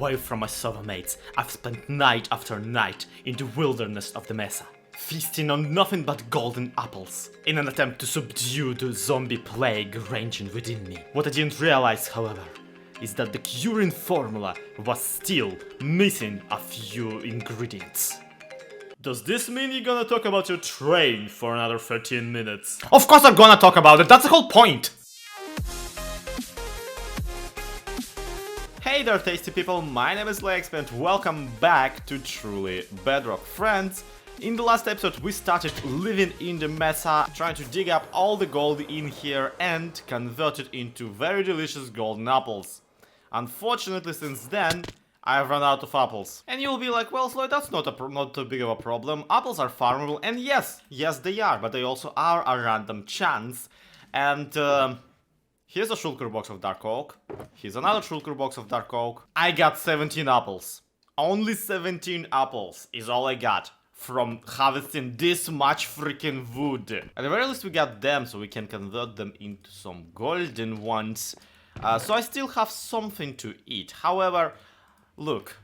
away from my server mates, I've spent night after night in the wilderness of the Mesa, feasting on nothing but golden apples, in an attempt to subdue the zombie plague raging within me. What I didn't realize, however, is that the curing formula was still missing a few ingredients. Does this mean you're gonna talk about your train for another 13 minutes? Of course I'm gonna talk about it, that's the whole point! Hey there tasty people, my name is Lex and welcome back to Truly Bedrock. Friends, in the last episode we started living in the Mesa, trying to dig up all the gold in here and convert it into very delicious golden apples. Unfortunately, since then, I've run out of apples. And you'll be like, well, Floyd, that's not too big of a problem. Apples are farmable, and yes, they are, but they also are a random chance. And here's a shulker box of dark oak. Here's another shulker box of dark oak. I got 17 apples. Only 17 apples is all I got from harvesting this much freaking wood. At the very least, we got them, so we can convert them into some golden ones. So I still have something to eat. However, look,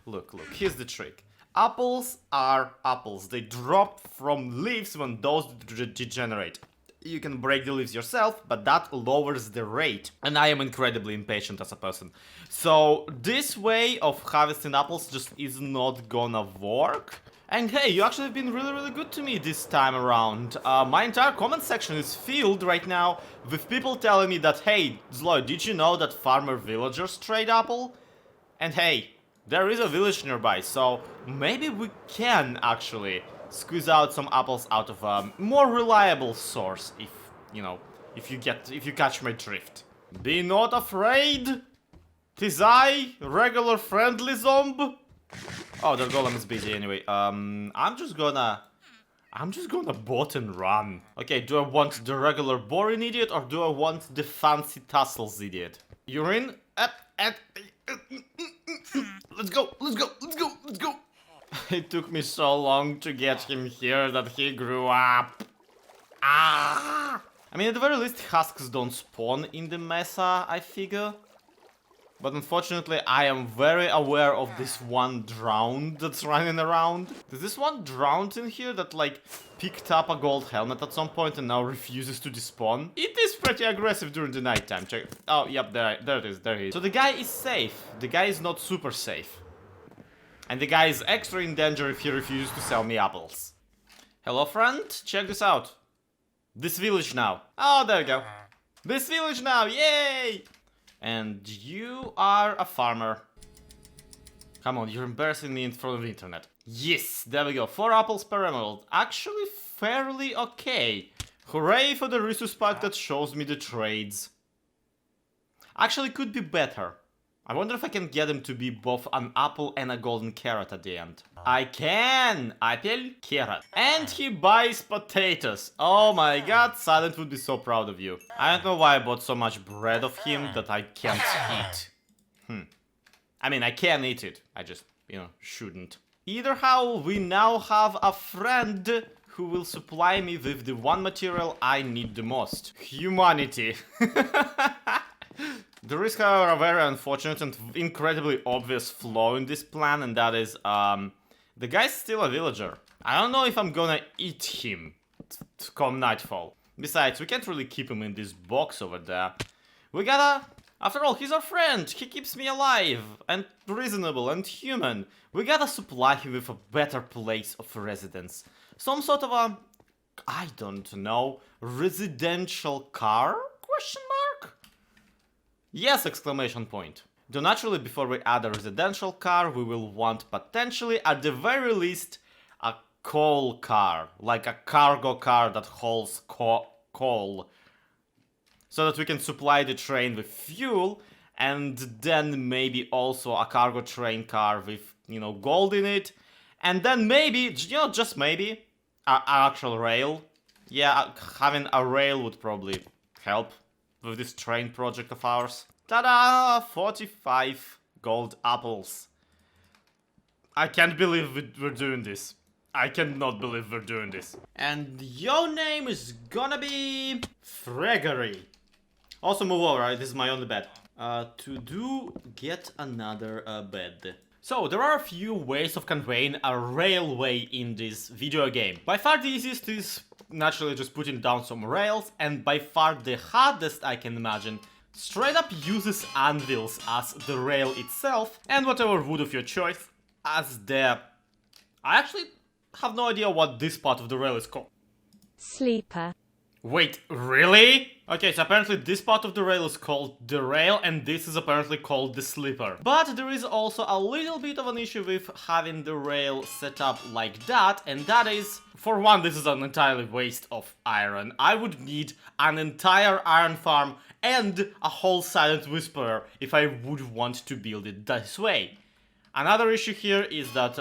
here's the trick. Apples are apples. They drop from leaves when those degenerate. You can break the leaves yourself, but that lowers the rate. And I am incredibly impatient as a person. So this way of harvesting apples just is not gonna work. And hey, you actually have been really good to me this time around. My entire comment section is filled right now with people telling me that, hey, Zloy, did you know that farmer villagers trade apple? And hey, there is a village nearby, so maybe we can actually squeeze out some apples out of a more reliable source, if you catch my drift. Be not afraid, 'tis I, regular friendly zombie. Oh, their golem is busy anyway. I'm just gonna bot and run. Okay, do I want the regular boring idiot or do I want the fancy tassels idiot? You're in? Let's go. It took me so long to get him here that he grew up. I mean, at the very least, husks don't spawn in the Mesa, I figure. But unfortunately, I am very aware of this one drowned that's running around. Is this one drowned in here that, like, picked up a gold helmet at some point and now refuses to despawn? It is pretty aggressive during the nighttime. Check. Oh, yep, there he is. So the guy is safe. The guy is not super safe. And the guy is extra in danger if he refuses to sell me apples. Hello, friend. Check this out. This village now. Oh, there you go. This village now. Yay! And you are a farmer. Come on, you're embarrassing me in front of the internet. Yes, there we go. 4 apples per emerald. Actually, fairly okay. Hooray for the resource pack that shows me the trades. Actually, could be better. I wonder if I can get him to be both an apple and a golden carrot at the end. I can! Apple, carrot. And he buys potatoes. Oh my god, Silent would be so proud of you. I don't know why I bought so much bread of him that I can't eat. I mean, I can eat it. I just, shouldn't. Either how, we now have a friend who will supply me with the one material I need the most. Humanity. There is, however, a very unfortunate and incredibly obvious flaw in this plan, and that is, the guy's still a villager. I don't know if I'm gonna eat him come nightfall. Besides, we can't really keep him in this box over there. We gotta... After all, he's our friend. He keeps me alive and reasonable and human. We gotta supply him with a better place of residence. Some sort of a... I don't know... residential car? Question mark? Yes! Exclamation point. Though naturally, before we add a residential car, we will want potentially, at the very least, a coal car. Like a cargo car that hauls coal. So that we can supply the train with fuel, and then maybe also a cargo train car with, gold in it. And then maybe, just maybe, an actual rail. Yeah, having a rail would probably help with this train project of ours. Ta-da! 45 gold apples. I can't believe we're doing this. I cannot believe we're doing this. And your name is gonna be... Fregery. Also move over, right? This is my only bed. to do get another bed. So, there are a few ways of conveying a railway in this video game. By far the easiest is naturally just putting down some rails, and by far the hardest I can imagine straight up uses anvils as the rail itself, and whatever wood of your choice as the... I actually have no idea what this part of the rail is called. Sleeper. Wait, really? Okay, so apparently this part of the rail is called the rail, and this is apparently called the sleeper. But there is also a little bit of an issue with having the rail set up like that, and that is, for one, this is an entirely waste of iron. I would need an entire iron farm and a whole silent whisperer if I would want to build it this way. Another issue here is that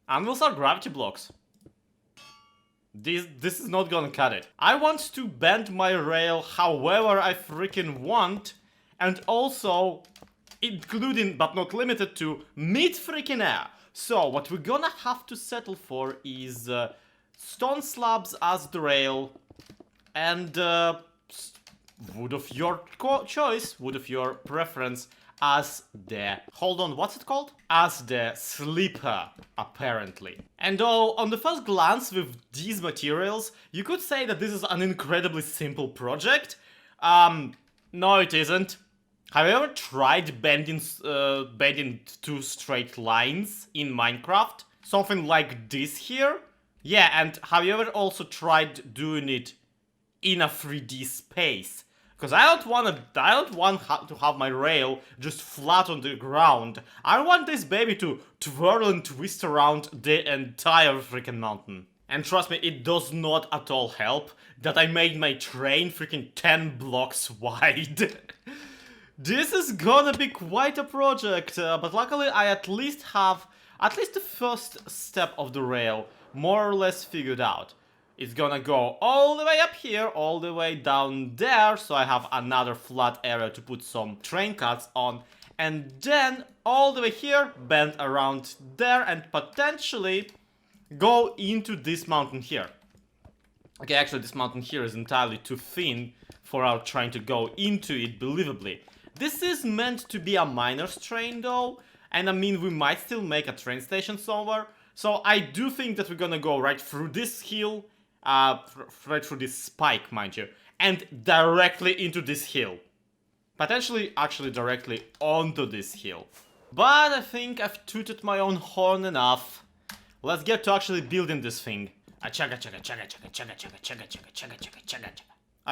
anvils are gravity blocks. This is not gonna cut it. I want to bend my rail however I freaking want, and also including but not limited to mid-freaking air. So what we're gonna have to settle for is stone slabs as the rail, and wood of your choice, wood of your preference as the... hold on, what's it called? As the sleeper, apparently. And though, on the first glance with these materials, you could say that this is an incredibly simple project. No it isn't. Have you ever tried bending two straight lines in Minecraft? Something like this here? Yeah, and have you ever also tried doing it in a 3D space? Because I don't want to have my rail just flat on the ground. I want this baby to twirl and twist around the entire freaking mountain. And trust me, it does not at all help that I made my train freaking 10 blocks wide. This is gonna be quite a project, but luckily I at least have the first step of the rail more or less figured out. It's gonna go all the way up here, all the way down there, so I have another flat area to put some train cuts on, and then all the way here, bend around there, and potentially go into this mountain here. Okay, actually this mountain here is entirely too thin for our train to go into it believably. This is meant to be a miner's train though, and I mean we might still make a train station somewhere, so I do think that we're gonna go right through this hill, right through this spike, mind you, and directly into this hill. Potentially, actually directly onto this hill. But I think I've tooted my own horn enough. Let's get to actually building this thing. I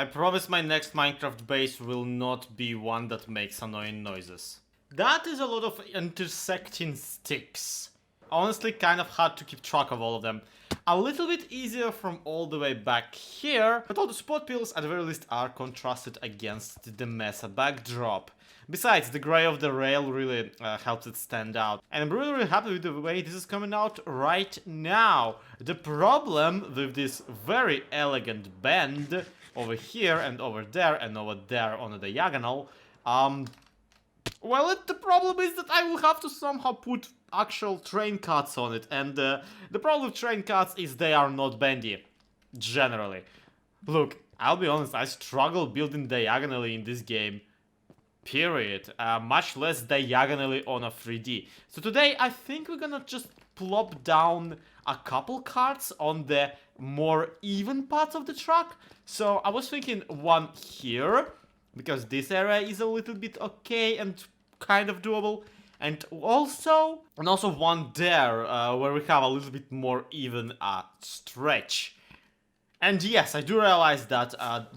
promise my next Minecraft base will not be one that makes annoying noises. That is a lot of intersecting sticks. Honestly, kind of hard to keep track of all of them. A little bit easier from all the way back here, but all the spot pills at the very least are contrasted against the Mesa backdrop. Besides, the grey of the rail really helps it stand out. And I'm really happy with the way this is coming out right now. The problem with this very elegant bend over here and over there on the diagonal, well, the problem is that I will have to somehow put actual train cuts on it, and the problem with train cuts is they are not bendy, generally. Look, I'll be honest, I struggle building diagonally in this game, period, much less diagonally on a 3D. So today I think we're gonna just plop down a couple carts on the more even parts of the track. So I was thinking one here, because this area is a little bit okay and kind of doable. And also one there, where we have a little bit more even stretch. And yes, I do realize that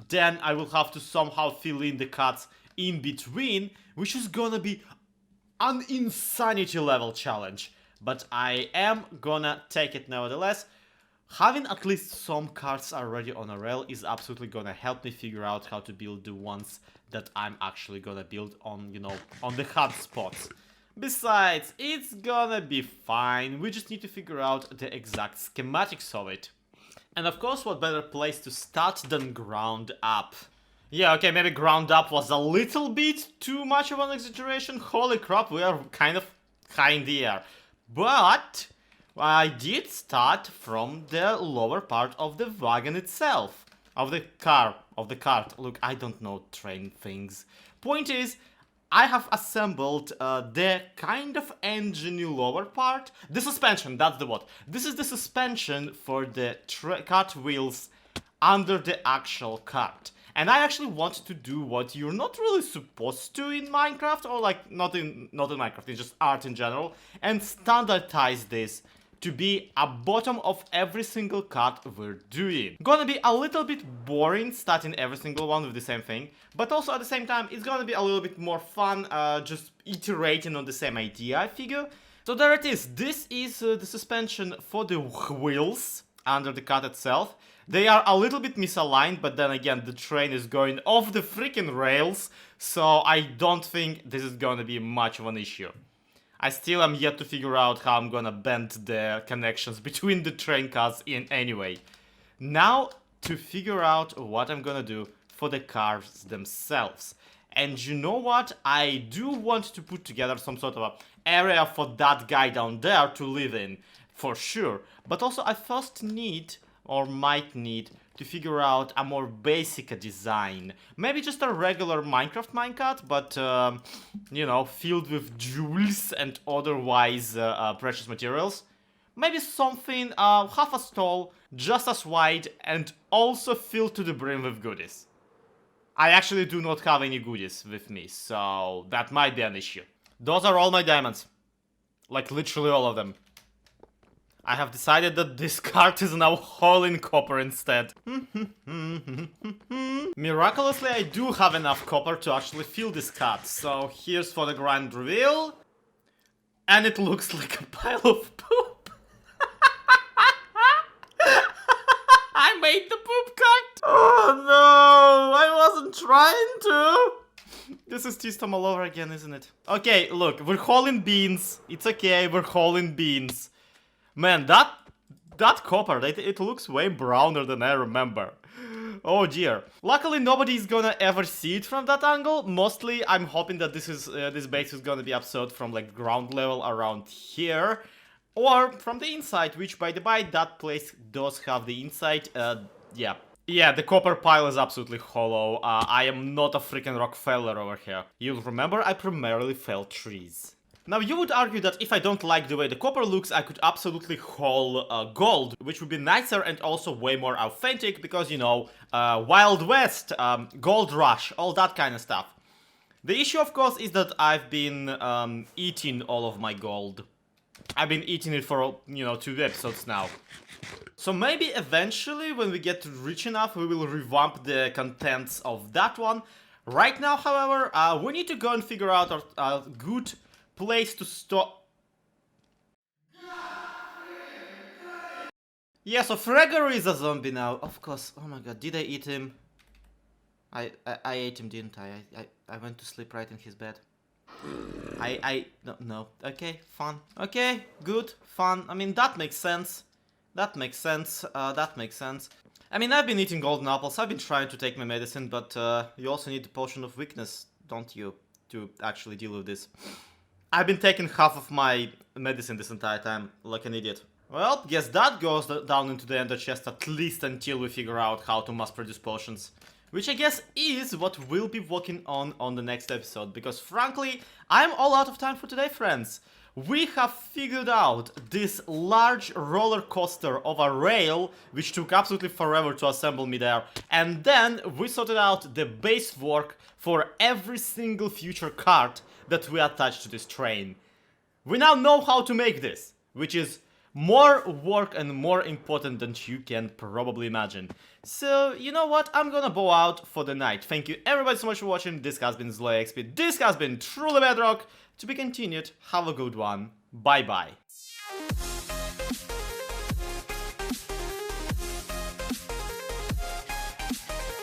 then I will have to somehow fill in the cuts in between, which is gonna be an insanity level challenge. But I am gonna take it nevertheless. Having at least some carts already on a rail is absolutely gonna help me figure out how to build the ones that I'm actually gonna build on, you know, on the hard spots. Besides, it's gonna be fine, we just need to figure out the exact schematics of it. And of course, what better place to start than ground up? Yeah, okay, maybe ground up was a little bit too much of an exaggeration. Holy crap, we are kind of high in the air. But I did start from the lower part of the wagon itself. Of the cart. Look, I don't know train things. Point is, I have assembled the kind of engine lower part. The suspension, that's the word. This is the suspension for the cart wheels under the actual cart. And I actually want to do what you're not really supposed to in Minecraft, or like not in Minecraft, in just art in general, and standardize this to be a bottom of every single cut we're doing. Gonna be a little bit boring starting every single one with the same thing, but also at the same time it's gonna be a little bit more fun just iterating on the same idea, I figure. So there it is. This is the suspension for the wheels under the cut itself. They are a little bit misaligned, but then again the train is going off the freaking rails, so I don't think this is gonna be much of an issue. I still am yet to figure out how I'm gonna bend the connections between the train cars in anyway. Now to figure out what I'm gonna do for the cars themselves. And you know what? I do want to put together some sort of a area for that guy down there to live in, for sure. But also I first need, or might need, to figure out a more basic design. Maybe just a regular Minecraft minecart, but, you know, filled with jewels and otherwise precious materials. Maybe something half as tall, just as wide, and also filled to the brim with goodies. I actually do not have any goodies with me, so that might be an issue. Those are all my diamonds. Like, literally all of them. I have decided that this cart is now whole in copper instead. Miraculously, I do have enough copper to actually fill this cart. So here's for the grand reveal. And it looks like a pile of poop. I made the poop cart. Oh no, I wasn't trying to. This is T-Storm all over again, isn't it? Okay, look, we're hauling beans. It's okay, we're hauling beans. Man, that copper, it looks way browner than I remember. Oh dear. Luckily, nobody's gonna ever see it from that angle. Mostly, I'm hoping that this base is gonna be upset from like ground level around here, or from the inside. Which, by the by, that place does have the inside. Yeah, the copper pile is absolutely hollow. I am not a freaking Rockefeller over here. You'll remember I primarily fell trees. Now, you would argue that if I don't like the way the copper looks, I could absolutely haul gold, which would be nicer and also way more authentic because, you know, Wild West, gold rush, all that kind of stuff. The issue, of course, is that I've been eating all of my gold. I've been eating it for, you know, 2 episodes now. So maybe eventually, when we get rich enough, we will revamp the contents of that one. Right now, however, we need to go and figure out a good place to stop. Yeah, so Fregger is a zombie now. Of course. Oh my god, did I eat him? I ate him, didn't I? I went to sleep right in his bed. No. Okay, fun. Okay, good, fun. I mean, that makes sense. That makes sense. That makes sense. I mean, I've been eating golden apples. I've been trying to take my medicine, but you also need the potion of weakness, don't you? To actually deal with this. I've been taking half of my medicine this entire time, like an idiot. Well, guess that goes down into the ender chest at least until we figure out how to mass produce potions. Which I guess is what we'll be working on the next episode, because frankly, I'm all out of time for today, friends. We have figured out this large roller coaster of a rail, which took absolutely forever to assemble me there, and then we sorted out the base work for every single future cart that we attach to this train. We now know how to make this, which is more work and more important than you can probably imagine. So, you know what? I'm gonna bow out for the night. Thank you everybody so much for watching. This has been ZloXP. This has been Truly Bedrock. To be continued. Have a good one. Bye bye.